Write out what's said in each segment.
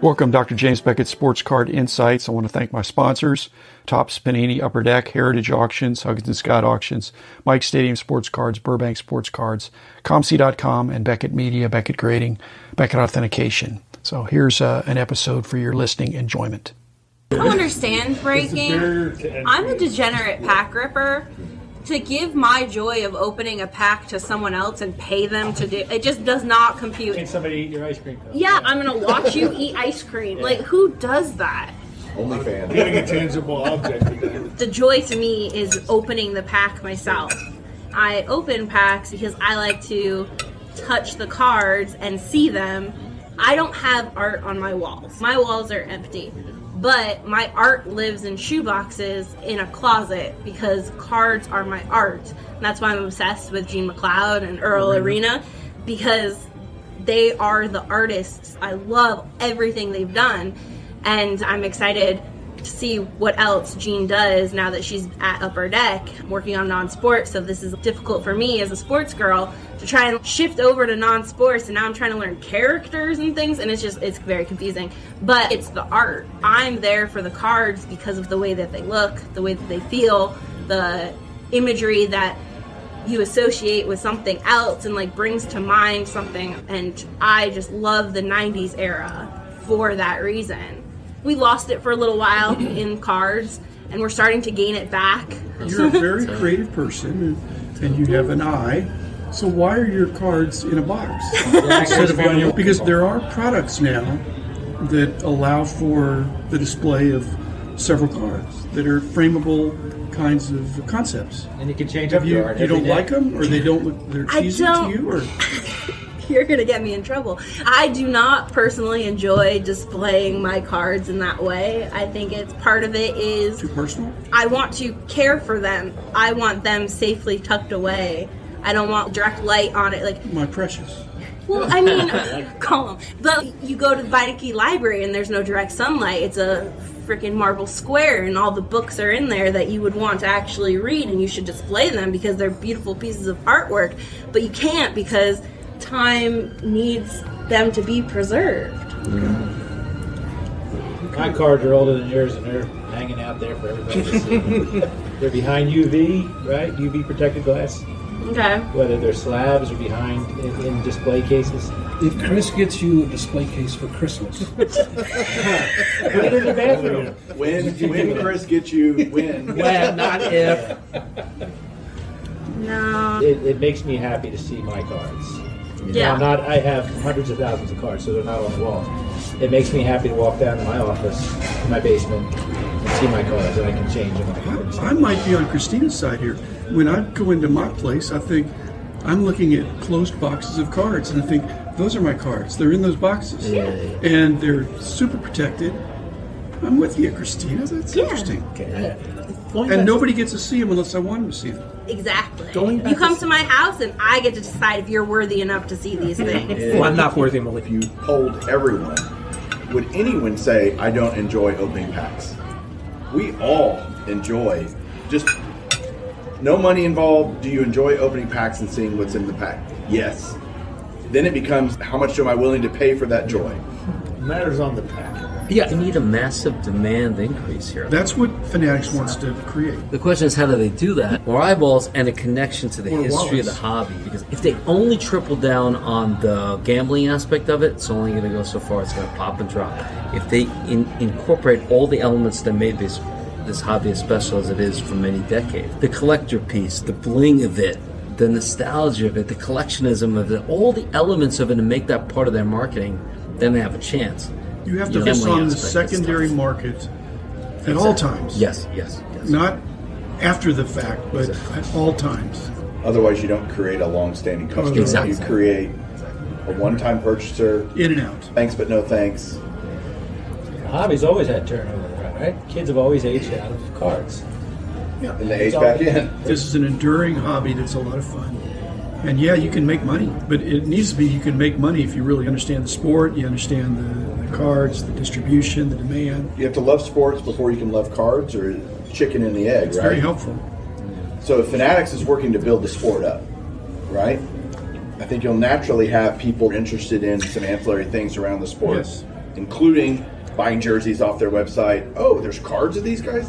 Welcome, Dr. James Beckett, Sports Card Insights. I want to thank my sponsors, Topps, Panini, Upper Deck, Heritage Auctions, Huggins & Scott Auctions, Mike Stadium Sports Cards, Burbank Sports Cards, ComC.com, and Beckett Media, Beckett Grading, Beckett Authentication. So here's an episode for your listening enjoyment. I don't understand breaking. I'm a degenerate pack ripper. To give my joy of opening a pack to someone else and pay them to do it just does not compute. Can somebody eat your ice cream? Yeah, I'm gonna watch you eat ice cream. Yeah. Like, who does that? Only fans. Getting a tangible object. The joy to me is opening the pack myself. I open packs because I like to touch the cards and see them. I don't have art on my walls. My walls are empty. But my art lives in shoeboxes in a closet because cards are my art. And that's why I'm obsessed with Gene McLeod and Earl Arena, because they are the artists. I love everything they've done, and I'm excited to see what else Gene does now that she's at Upper Deck working on non-sports. So this is difficult for me as a sports girl to try and shift over to non-sports, and now I'm trying to learn characters and things, and it's very confusing. But it's the art. I'm there for the cards because of the way that they look, the way that they feel, the imagery that you associate with something else and like brings to mind something. And I just love the 90s era for that reason. We lost it for a little while in cards, and we're starting to gain it back. You're a very creative person, and you have an eye. So why are your cards in a box? Because there are products now that allow for the display of several cards that are frameable kinds of concepts. And you can change up your art. You don't like them, or they don't look, they're cheesy to you, or you're gonna get me in trouble. I do not personally enjoy displaying my cards in that way. I think it's part of it is too personal. I want to care for them. I want them safely tucked away. I don't want direct light on it. Like, my precious. Well, I mean, call them. But you go to the Beinecke Library and there's no direct sunlight. It's a freaking marble square, and all the books are in there that you would want to actually read, and you should display them because they're beautiful pieces of artwork. But you can't because time needs them to be preserved. My cards are older than yours, and they're hanging out there for everybody to see. They're behind UV, right? UV protected glass. Okay. Whether they're slabs or behind in display cases. If Chris gets you a display case for Christmas, put it in the bathroom. When Chris gets you, when, not if. No. It makes me happy to see my cards. Yeah. I have hundreds of thousands of cards, so they're not on the wall. It makes me happy to walk down to my office, my basement, and see my cards, and I can change them. I might be on Kristina's side here. When I go into my place, I think I'm looking at closed boxes of cards, and I think those are my cards. They're in those boxes, and they're super protected. I'm with you, Kristina. That's interesting. Okay. And nobody gets to see them unless I want them to see them. Exactly. You come to my house, and I get to decide if you're worthy enough to see these things. Well, I'm not worthy enough. If you polled everyone, would anyone say, I don't enjoy opening packs? We all enjoy, just no money involved. Do you enjoy opening packs and seeing what's in the pack? Yes. Then it becomes, how much am I willing to pay for that joy? It matters on the pack. Yeah, you need a massive demand increase here. That's what Fanatics wants to create. The question is, how do they do that? More eyeballs and a connection to the history of the hobby. Because if they only triple down on the gambling aspect of it, it's only going to go so far. It's going to pop and drop. If they incorporate all the elements that made this hobby as special as it is for many decades, the collector piece, the bling of it, the nostalgia of it, the collectionism of it, all the elements of it, and make that part of their marketing, then they have a chance. You have to focus on the secondary market at all times. Yes. Not after the fact, but at all times. Otherwise, you don't create a long-standing customer. Exactly. You create a one-time purchaser. In and out. Thanks, but no thanks. The hobby's always had turnover, right? Kids have always aged out of cards. Yeah. And they age back in. This is an enduring hobby that's a lot of fun. And yeah, you can make money, but it needs to be you can make money if you really understand the sport, you understand the cards, the distribution, the demand. You have to love sports before you can love cards, or chicken and the egg, it's right? very helpful. So if Fanatics is working to build the sport up, right? I think you'll naturally have people interested in some ancillary things around the sport. Yes. including buying jerseys off their website. Oh, there's cards of these guys?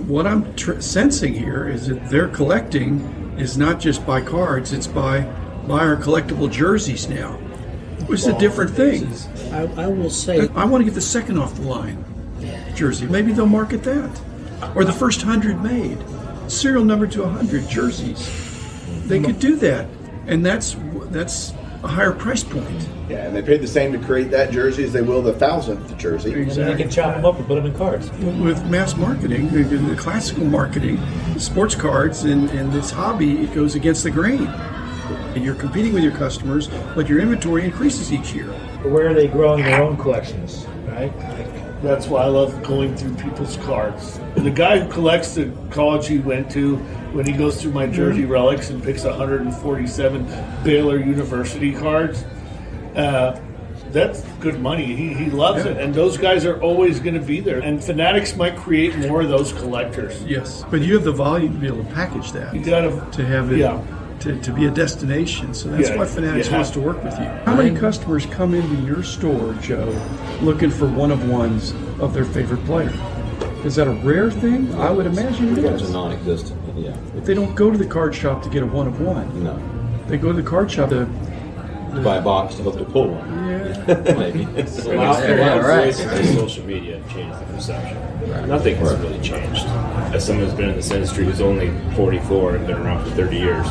What I'm sensing here is that their collecting is not just by cards, it's by our collectible jerseys now, which is a different thing. I will say, I want to get the second off the line jersey. Maybe they'll market that. Or the first 100 made. Serial number to 100 jerseys. They could do that. And that's a higher price point. Yeah, and they paid the same to create that jersey as they will the 1,000th jersey. And they can chop them up and put them in cards. With mass marketing, the classical marketing, sports cards, and this hobby, it goes against the grain. And you're competing with your customers, but your inventory increases each year. But where are they growing their own collections, right? That's why I love going through people's cards. The guy who collects the college he went to, when he goes through my jersey relics and picks 147 Baylor University cards, that's good money. He loves it. And those guys are always going to be there. And Fanatics might create more of those collectors. Yes, but you have the volume to be able to package that. You got to have it. Yeah. To be a destination. So that's why Fanatics wants to work with you. How many customers come into your store, Joe, looking for one-of-ones of their favorite player? Is that a rare thing? I would imagine it is. It's non-existent, yeah. But they don't go to the card shop to get a one-of-one. No. They go to the card shop to buy a box to hope to pull one. Yeah. Maybe. Right. Social media have changed the perception. Nothing has really changed. As someone who's been in this industry who's only 44 and been around for 30 years,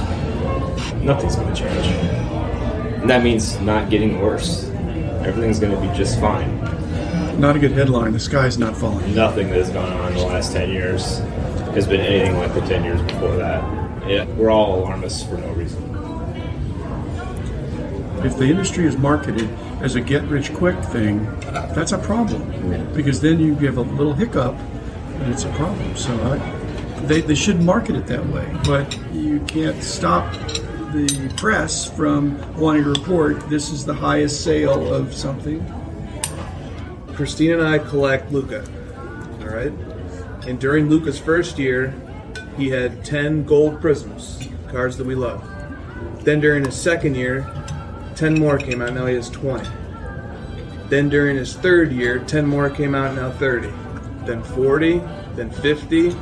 nothing's going to change. And that means not getting worse. Everything's going to be just fine. Not a good headline. The sky's not falling. Nothing that has gone on in the last 10 years has been anything like the 10 years before that. Yeah, we're all alarmists for no reason. If the industry is marketed as a get-rich-quick thing, that's a problem. Because then you give a little hiccup, and it's a problem. So they should market it that way. But you can't stop the press from wanting to report this is the highest sale of something. Kristina and I collect Luka, all right? And during Luka's first year, he had 10 gold prisms, cards that we love. Then during his second year, 10 more came out, now he has 20. Then during his third year, 10 more came out, now 30. Then 40, then 50,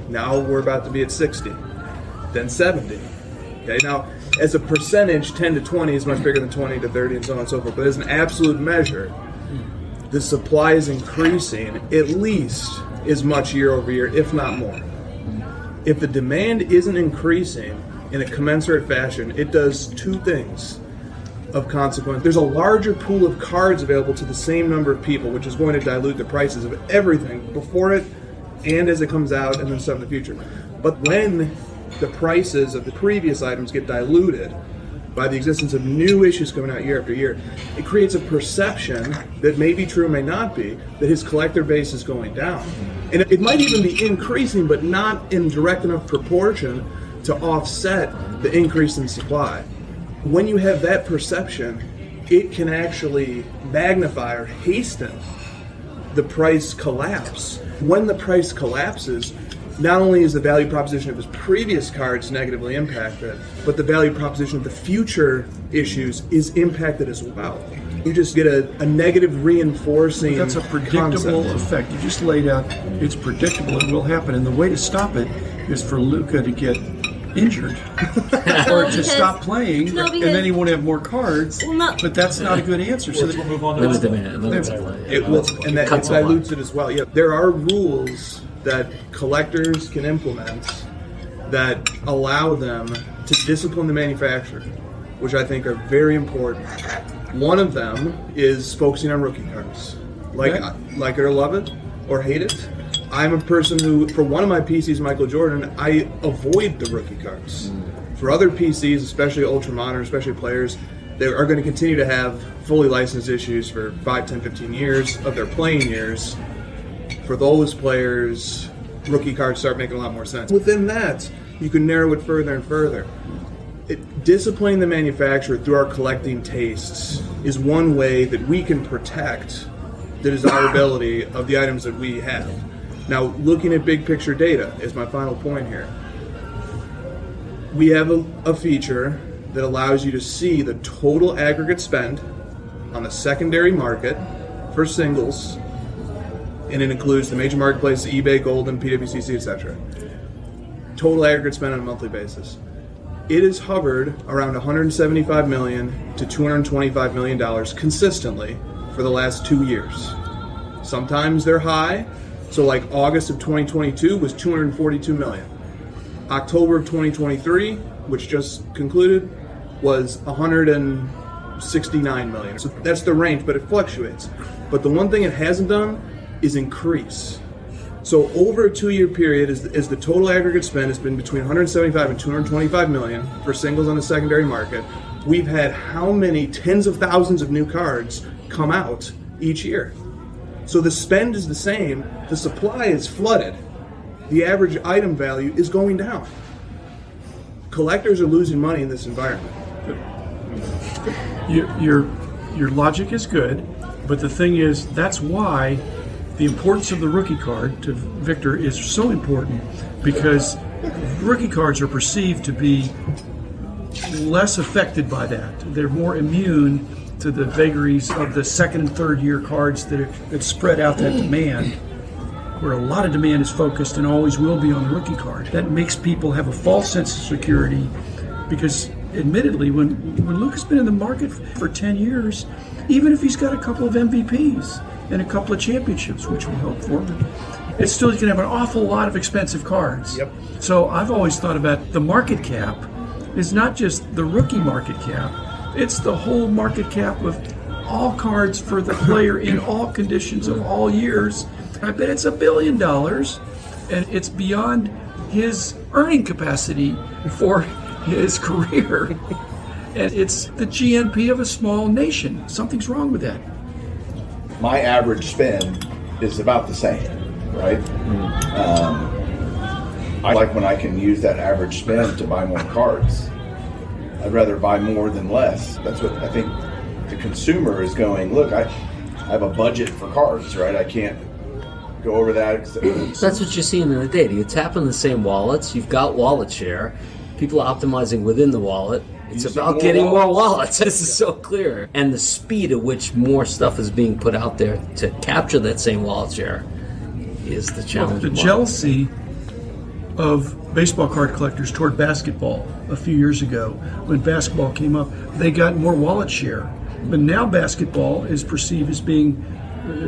now we're about to be at 60. Then 70. Okay, now as a percentage, 10 to 20 is much bigger than 20 to 30 and so on and so forth. But as an absolute measure, the supply is increasing at least as much year over year, if not more. If the demand isn't increasing in a commensurate fashion, it does two things of consequence. There's a larger pool of cards available to the same number of people, which is going to dilute the prices of everything before it and as it comes out and then stuff in the future. But when the prices of the previous items get diluted by the existence of new issues coming out year after year, it creates a perception that may be true, may not be, that his collector base is going down. And it might even be increasing, but not in direct enough proportion to offset the increase in supply. When you have that perception, it can actually magnify or hasten the price collapse. When the price collapses, not only is the value proposition of his previous cards negatively impacted, but the value proposition of the future issues is impacted as well. You just get a negative reinforcing That's a predictable concept. effect. You just laid out it's predictable, it will happen. And the way to stop it is for Luka to get injured or to stop playing, and then he won't have more cards. But that's not a good answer. So we'll move on to Limit demand. And that dilutes it as well. Yeah, there are rules that collectors can implement that allow them to discipline the manufacturer, which I think are very important. One of them is focusing on rookie cards. Like it or love it or hate it. I'm a person who, for one of my PCs, Michael Jordan, I avoid the rookie cards. For other PCs, especially ultra modern, especially players, they are going to continue to have fully licensed issues for 5, 10, 15 years of their playing years. For those players, rookie cards start making a lot more sense. Within that, you can narrow it further and further. Disciplining the manufacturer through our collecting tastes is one way that we can protect the desirability of the items that we have. Now, looking at big picture data is my final point here. We have a feature that allows you to see the total aggregate spend on the secondary market for singles, and it includes the major marketplace, eBay, Golden, PWCC, etc. Total aggregate spend on a monthly basis. It has hovered around $175 million to $225 million consistently for the last 2 years. Sometimes they're high, so like August of 2022 was $242 million. October of 2023, which just concluded, was $169 million. So that's the range, but it fluctuates. But the one thing it hasn't done is increase. So over a 2-year period, as the total aggregate spend has been between 175 and 225 million for singles on the secondary market, we've had how many tens of thousands of new cards come out each year? So the spend is the same, the supply is flooded, the average item value is going down. Collectors are losing money in this environment. Your logic is good, but the thing is, that's why the importance of the rookie card to Victor is so important, because rookie cards are perceived to be less affected by that. They're more immune to the vagaries of the second and third year cards that spread out that demand, where a lot of demand is focused and always will be on the rookie card. That makes people have a false sense of security, because admittedly, when Luke has been in the market for 10 years, even if he's got a couple of MVPs and a couple of championships, which we hope for, it's still going to have an awful lot of expensive cards. Yep. So I've always thought about the market cap is not just the rookie market cap, it's the whole market cap of all cards for the player in all conditions of all years. I bet it's $1 billion, and it's beyond his earning capacity for his career. And it's the GNP of a small nation. Something's wrong with that. My average spend is about the same, right? I like when I can use that average spend to buy more cards. I'd rather buy more than less. That's what I think the consumer is going, look, I have a budget for cards, right? I can't go over that. That's what you're seeing in the data. You're tapping the same wallets. You've got wallet share. People are optimizing within the wallet. It's about getting more wallets. This is so clear. And the speed at which more stuff is being put out there to capture that same wallet share is the challenge. Well, the jealousy of baseball card collectors toward basketball a few years ago, when basketball came up, they got more wallet share. But now basketball is perceived as being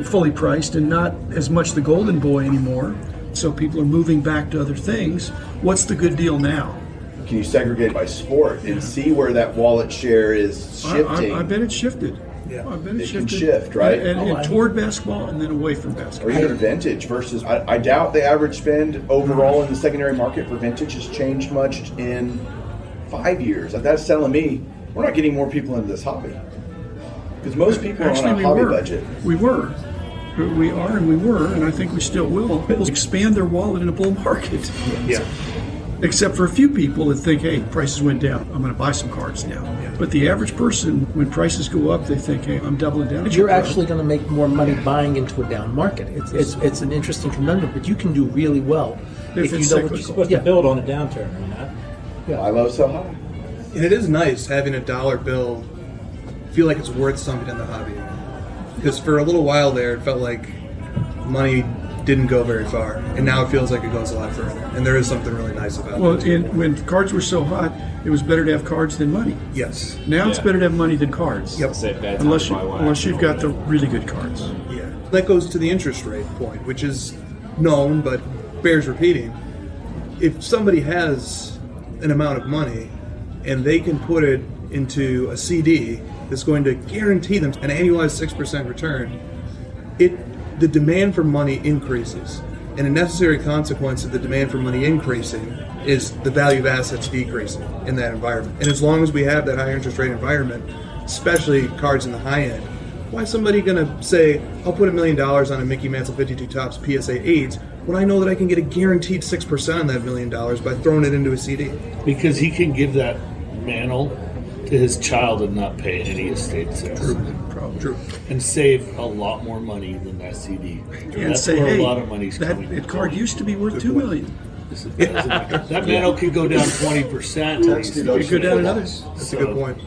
fully priced and not as much the golden boy anymore. So people are moving back to other things. What's the good deal now? Can you segregate by sport and see where that wallet share is shifting? I bet it's shifted. Yeah. I bet it's It can shifted. shift, right? And toward basketball and then away from basketball. Or even vintage versus, I doubt the average spend overall in the secondary market for vintage has changed much in 5 years. That's telling me we're not getting more people into this hobby. Because most people are on a hobby budget. We were, and I think we still will. People expand their wallet in a bull market. Yeah. Except for a few people that think, hey, prices went down, I'm going to buy some cards now. Yeah. But the average person, when prices go up, they think, hey, I'm doubling down. But you're actually going to make more money buying into a down market. It's an interesting conundrum, but you can do really well if you it's know cyclical. what You're supposed to build on a downturn, right? Why low so high? And it is nice having a dollar bill feel like it's worth something in the hobby. Because for a little while there, it felt like money didn't go very far, and now it feels like it goes a lot further. And there is something really nice about it. Well, when cards were so hot, it was better to have cards than money. Yes. Now it's better to have money than cards. Yep. Unless you've got the really good cards. Yeah. That goes to the interest rate point, which is known but bears repeating. If somebody has an amount of money and they can put it into a CD that's going to guarantee them an annualized 6% return, the demand for money increases. And a necessary consequence of the demand for money increasing is the value of assets decreasing in that environment. And as long as we have that high interest rate environment, especially cards in the high end, why is somebody going to say, I'll put $1 million on a Mickey Mantle 52 Topps PSA 8 when I know that I can get a guaranteed 6% on that $1 million by throwing it into a CD? Because he can give that mantle to his child and not pay any estate tax. True. And save a lot more money than that CD. And That's say, where hey, a lot of money's coming that from. card used to be worth $2 million. That mantle could go down 20%. It could go down another. That's a good point.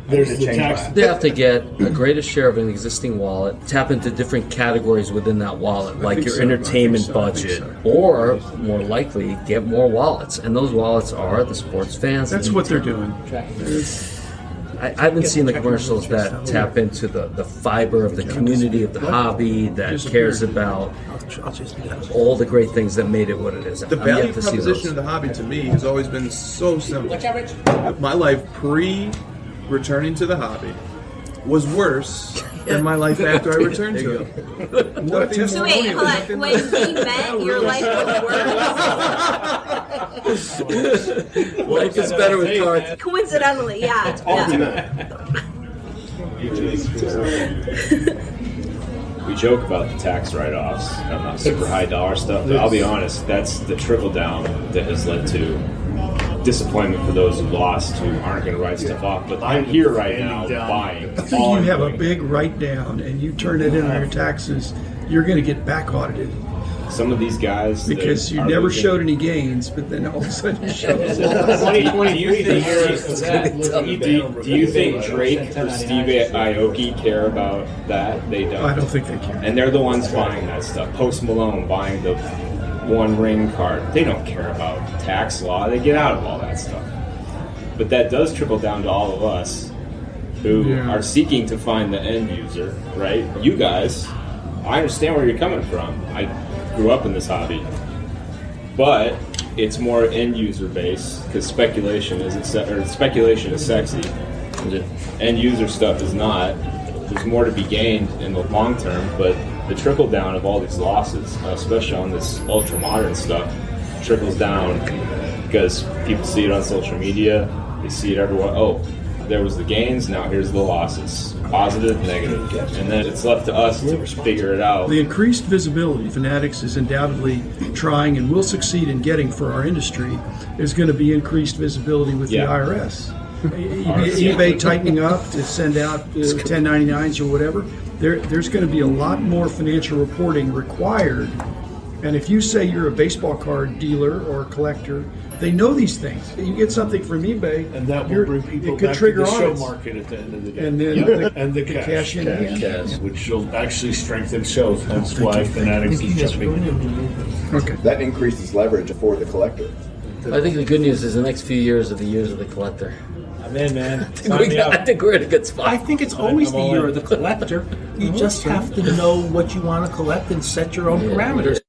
There's to the change tax. that. They have to get a greater share of an existing wallet, tap into different categories within that wallet, like think your so. entertainment I budget, think or more likely, get more wallets. And those wallets are the sports fans. That's what they're doing. I've been seeing the commercials that tap into the fiber of the community of the hobby that cares about all the great things that made it what it is. The I'm value yet to see proposition those. of the hobby to me has always been so simple. My life pre-returning to the hobby was worse than my life after I returned to it. So wait, hold on. When we met, your life was worse. Life is better with cards. Coincidentally, yeah. We joke about the tax write-offs and the super high dollar stuff, but I'll be honest, that's the trickle down that has led to disappointment for those who lost, who aren't going to write stuff off. But I'm here right now buying. If you have a big write-down and you turn it in on your taxes, you're going to get back audited. Some of these guys Because you never showed any gains, but then all of a sudden you showed a loss. Do you think Drake or Steve Aoki care about that? They don't. I don't think they care. And they're the ones buying that stuff. Post Malone buying the One Ring card. They don't care about tax law. They get out of all that stuff. But that does trickle down to all of us who are seeking to find the end user, right? You guys, I understand where you're coming from. I grew up in this hobby. But it's more end user based because speculation is sexy. End user stuff is not. There's more to be gained in the long term, but the trickle down of all these losses, especially on this ultra modern stuff, trickles down because people see it on social media, they see it everywhere. Oh, there was the gains, now here's the losses. Positive, negative. And then it's left to us to figure it out. The increased visibility Fanatics is undoubtedly trying and will succeed in getting for our industry is going to be increased visibility with the IRS. eBay tightening up to send out 1099s or whatever. There's going to be a lot more financial reporting required. And if you say you're a baseball card dealer or collector, they know these things. You get something from eBay, and that will bring people back to the show market at the end of the day. And then and the cash in cash, which will actually strengthen shows. That's why Fanatics is jumping in. Okay. That increases leverage for the collector. I think the good news is the next few years are the years of the collector. I'm in, man. I think we're in a good spot. I think it's always the year of the collector. You just have to know what you want to collect and set your own parameters.